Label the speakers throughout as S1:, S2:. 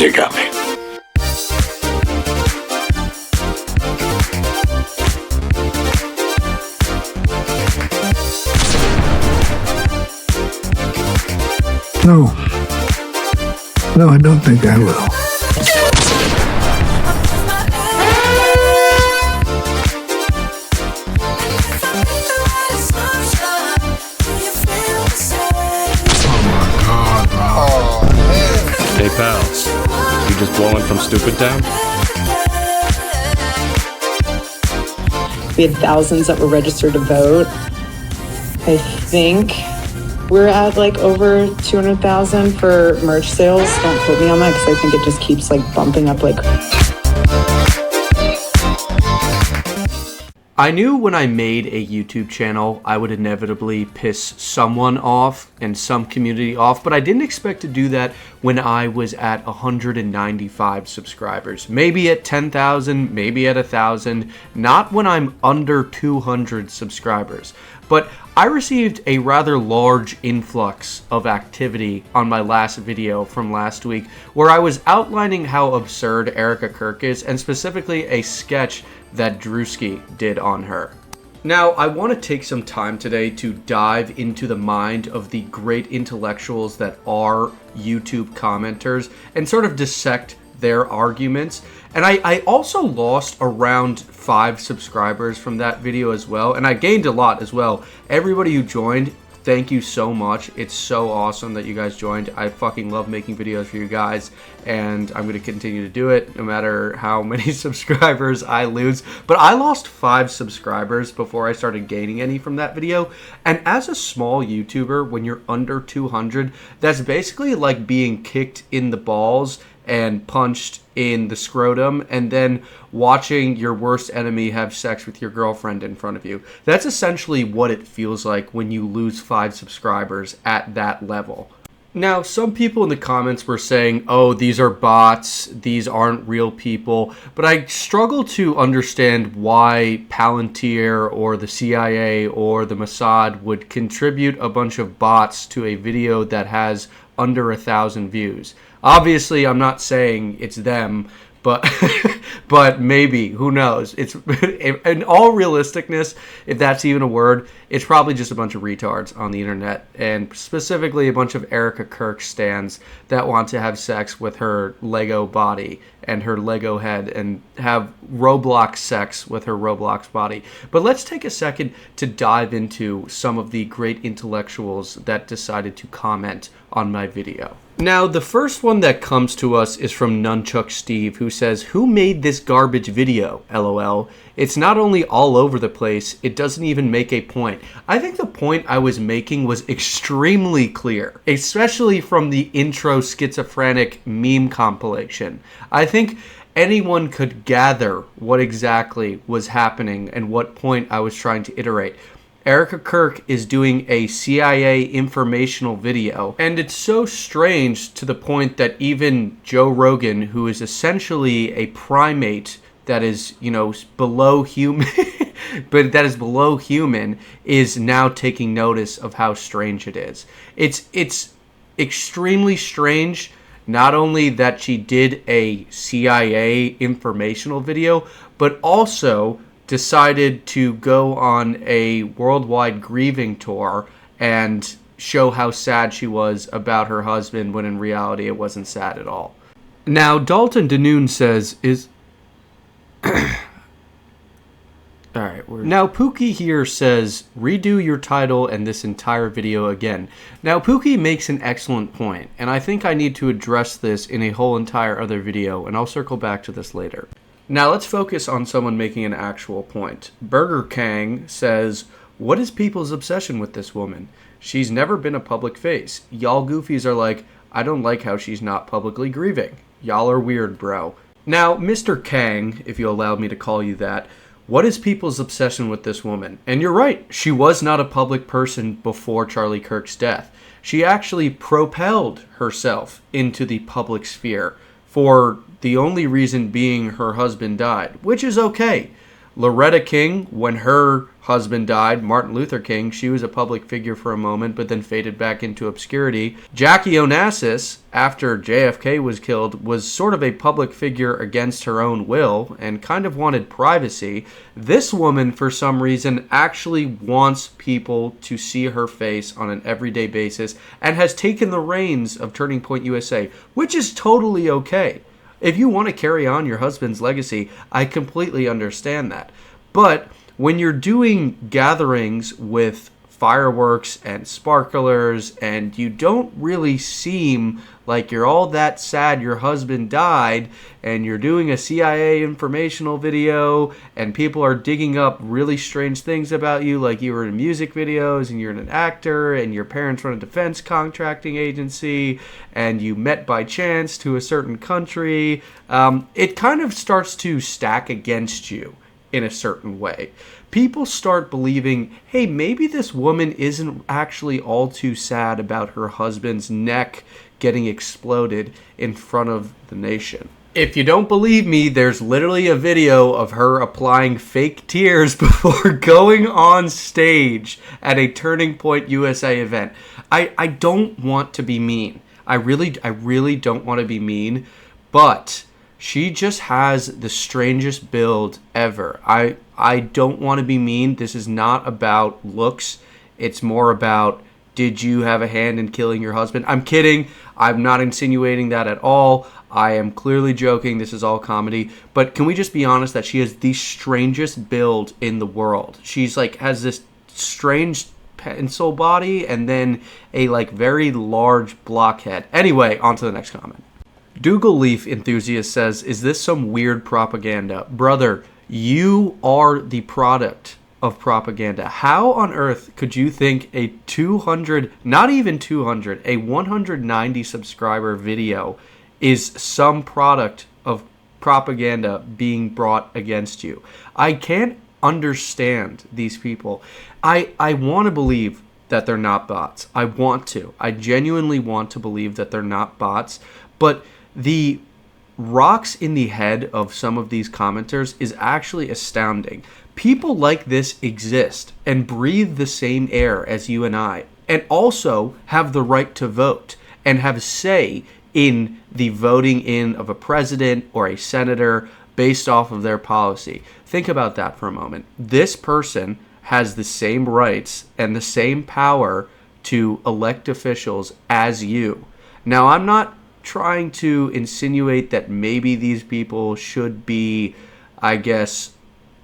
S1: You got me.
S2: No. No, I don't think I will.
S3: Hey pals, you just blowing from Stupid Town?
S4: We had thousands that were registered to vote. I think we're at like over 200,000 for merch sales. Don't quote me on that because I think it just keeps like bumping up like.
S5: I knew when I made a YouTube channel, I would inevitably piss someone off and some community off, but I didn't expect to do that when I was at 195 subscribers. Maybe at 10,000, maybe at 1,000, not when I'm under 200 subscribers. But I received a rather large influx of activity on my last video from last week where I was outlining how absurd Erika Kirk is, and specifically a sketch that Drewski did on her. Now, I want to take some time today to dive into the mind of the great intellectuals that are YouTube commenters and sort of dissect their arguments. And I also lost around 5 subscribers from that video as well, and I gained a lot as well. Everybody who joined, thank you so much. It's so awesome that you guys joined. I fucking love making videos for you guys, and I'm going to continue to do it no matter how many subscribers I lose. But I lost 5 subscribers before I started gaining any from that video. And as a small YouTuber, when you're under 200, that's basically like being kicked in the balls and punched in the scrotum and then watching your worst enemy have sex with your girlfriend in front of you. That's essentially what it feels like when you lose 5 subscribers at that level. Now, some people in the comments were saying, oh, these are bots, these aren't real people, but I struggle to understand why Palantir or the CIA or the Mossad would contribute a bunch of bots to a video that has under 1,000 views. Obviously, I'm not saying it's them, but but maybe, who knows? It's in all realisticness, if that's even a word, it's probably just a bunch of retards on the internet, and specifically a bunch of Erika Kirk stans that want to have sex with her Lego body and her Lego head and have Roblox sex with her Roblox body. But let's take a second to dive into some of the great intellectuals that decided to comment on my video. Now, the first one that comes to us is from Nunchuck Steve, who says, "Who made this garbage video? LOL. It's not only all over the place, it doesn't even make a point." I think the point I was making was extremely clear, especially from the intro schizophrenic meme compilation. I think anyone could gather what exactly was happening and what point I was trying to iterate. Erika Kirk is doing a CIA informational video, and it's so strange to the point that even Joe Rogan, who is essentially a primate that is, below human, but that is below human, is now taking notice of how strange it is. It's extremely strange, not only that she did a CIA informational video, but also decided to go on a worldwide grieving tour and show how sad she was about her husband, when in reality it wasn't sad at all. Now, Dalton Danoon says, Now, Pookie here says, redo your title and this entire video again. Now, Pookie makes an excellent point, and I think I need to address this in a whole entire other video, and I'll circle back to this later. Now, let's focus on someone making an actual point. Burger Kang says, "What is people's obsession with this woman? She's never been a public face. Y'all goofies are like, I don't like how she's not publicly grieving. Y'all are weird, bro." Now, Mr. Kang, if you allow me to call you that, what is people's obsession with this woman? And you're right, she was not a public person before Charlie Kirk's death. She actually propelled herself into the public sphere, for the only reason being her husband died, which is okay. Loretta King, when her husband died, Martin Luther King, she was a public figure for a moment, but then faded back into obscurity. Jackie Onassis, after JFK was killed, was sort of a public figure against her own will and kind of wanted privacy. This woman, for some reason, actually wants people to see her face on an everyday basis and has taken the reins of Turning Point USA, which is totally okay. If you want to carry on your husband's legacy, I completely understand that. But when you're doing gatherings with fireworks and sparklers and you don't really seem like you're all that sad your husband died, and you're doing a CIA informational video and people are digging up really strange things about you, like you were in music videos and you're an actor and your parents run a defense contracting agency and you met by chance to a certain country, it kind of starts to stack against you in a certain way. People start believing, hey, maybe this woman isn't actually all too sad about her husband's neck getting exploded in front of the nation. If you don't believe me, there's literally a video of her applying fake tears before going on stage at a Turning Point USA event. I don't want to be mean. I really don't want to be mean, but she just has the strangest build ever. I don't want to be mean. This is not about looks. It's more about, did you have a hand in killing your husband? I'm kidding. I'm not insinuating that at all. I am clearly joking. This is all comedy. But can we just be honest that she has the strangest build in the world? She's like, has this strange pencil body and then a like very large blockhead. Anyway, on to the next comment. Dougal Leaf Enthusiast says, is this some weird propaganda? Brother, you are the product of propaganda. How on earth could you think a 200, not even 200, a 190 subscriber video is some product of propaganda being brought against you? I can't understand these people. I want to believe that they're not bots. I want to. I genuinely want to believe that they're not bots, but the rocks in the head of some of these commenters is actually astounding. People like this exist and breathe the same air as you and I, and also have the right to vote and have say in the voting in of a president or a senator based off of their policy. Think about that for a moment. This person has the same rights and the same power to elect officials as you. Now, I'm not trying to insinuate that maybe these people should be, I guess,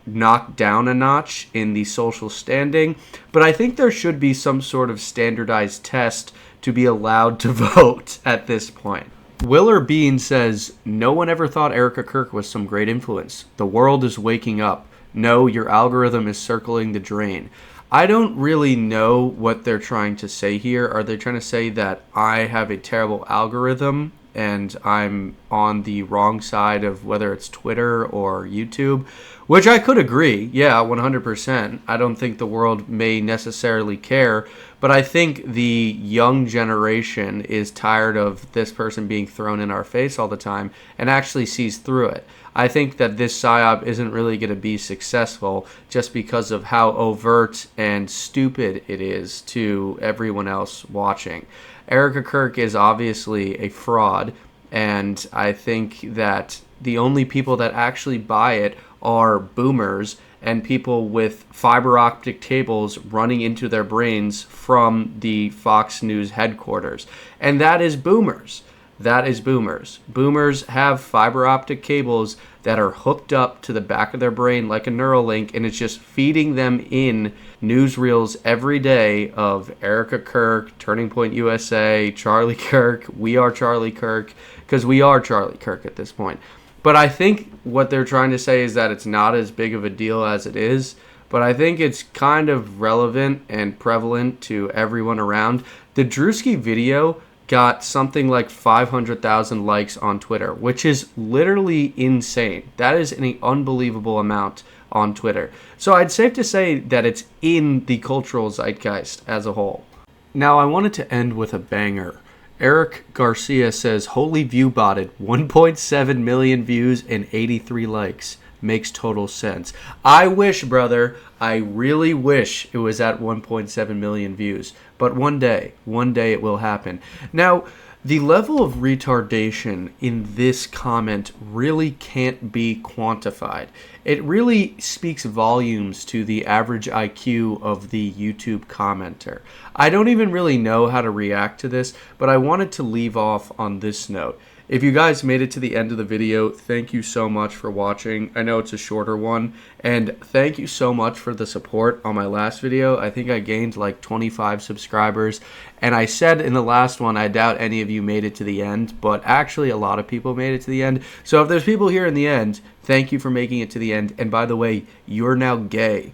S5: knocked down a notch in the social standing, but I think there should be some sort of standardized test to be allowed to vote at this point. Willer Bean says, no one ever thought Erika Kirk was some great influence. The world is waking up. No, your algorithm is circling the drain. I don't really know what they're trying to say here. Are they trying to say that I have a terrible algorithm and I'm on the wrong side of whether it's Twitter or YouTube? Which I could agree. Yeah, 100%. I don't think the world may necessarily care, but I think the young generation is tired of this person being thrown in our face all the time and actually sees through it. I think that this PSYOP isn't really going to be successful just because of how overt and stupid it is to everyone else watching. Erika Kirk is obviously a fraud, and I think that the only people that actually buy it are boomers and people with fiber optic cables running into their brains from the Fox News headquarters. And that is boomers. That is boomers. Boomers have fiber optic cables that are hooked up to the back of their brain like a Neuralink, and it's just feeding them in newsreels every day of Erika Kirk, Turning Point USA, Charlie Kirk, We Are Charlie Kirk, because we are Charlie Kirk at this point. But I think what they're trying to say is that it's not as big of a deal as it is, but I think it's kind of relevant and prevalent to everyone around. The Drewski video got something like 500,000 likes on Twitter, which is literally insane. That is an unbelievable amount on Twitter. So I'd safe to say that it's in the cultural zeitgeist as a whole. Now, I wanted to end with a banger. Eric Garcia says, holy view botted, 1.7 million views and 83 likes. makes total sense. I wish, brother, I really wish it was at 1.7 million views. But one day it will happen. Now, the level of retardation in this comment really can't be quantified. It really speaks volumes to the average IQ of the YouTube commenter. I don't even really know how to react to this, but I wanted to leave off on this note. If you guys made it to the end of the video, thank you so much for watching. I know it's a shorter one, and thank you so much for the support on my last video. I think I gained like 25 subscribers, and I said in the last one, I doubt any of you made it to the end, but actually a lot of people made it to the end. So if there's people here in the end, thank you for making it to the end. And by the way, you're now gay.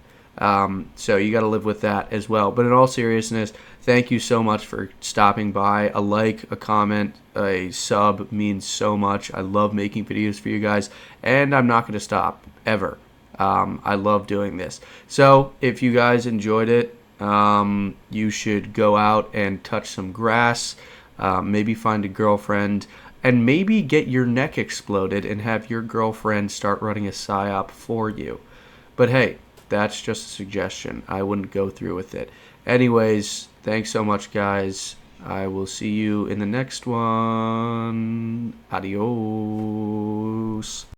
S5: So you got to live with that as well. But in all seriousness, thank you so much for stopping by. A like, a comment, a sub means so much. I love making videos for you guys, and I'm not going to stop ever. I love doing this. So if you guys enjoyed it, you should go out and touch some grass, maybe find a girlfriend, and maybe get your neck exploded and have your girlfriend start running a psyop for you. But hey, that's just a suggestion. I wouldn't go through with it. Anyways, thanks so much, guys. I will see you in the next one. Adios.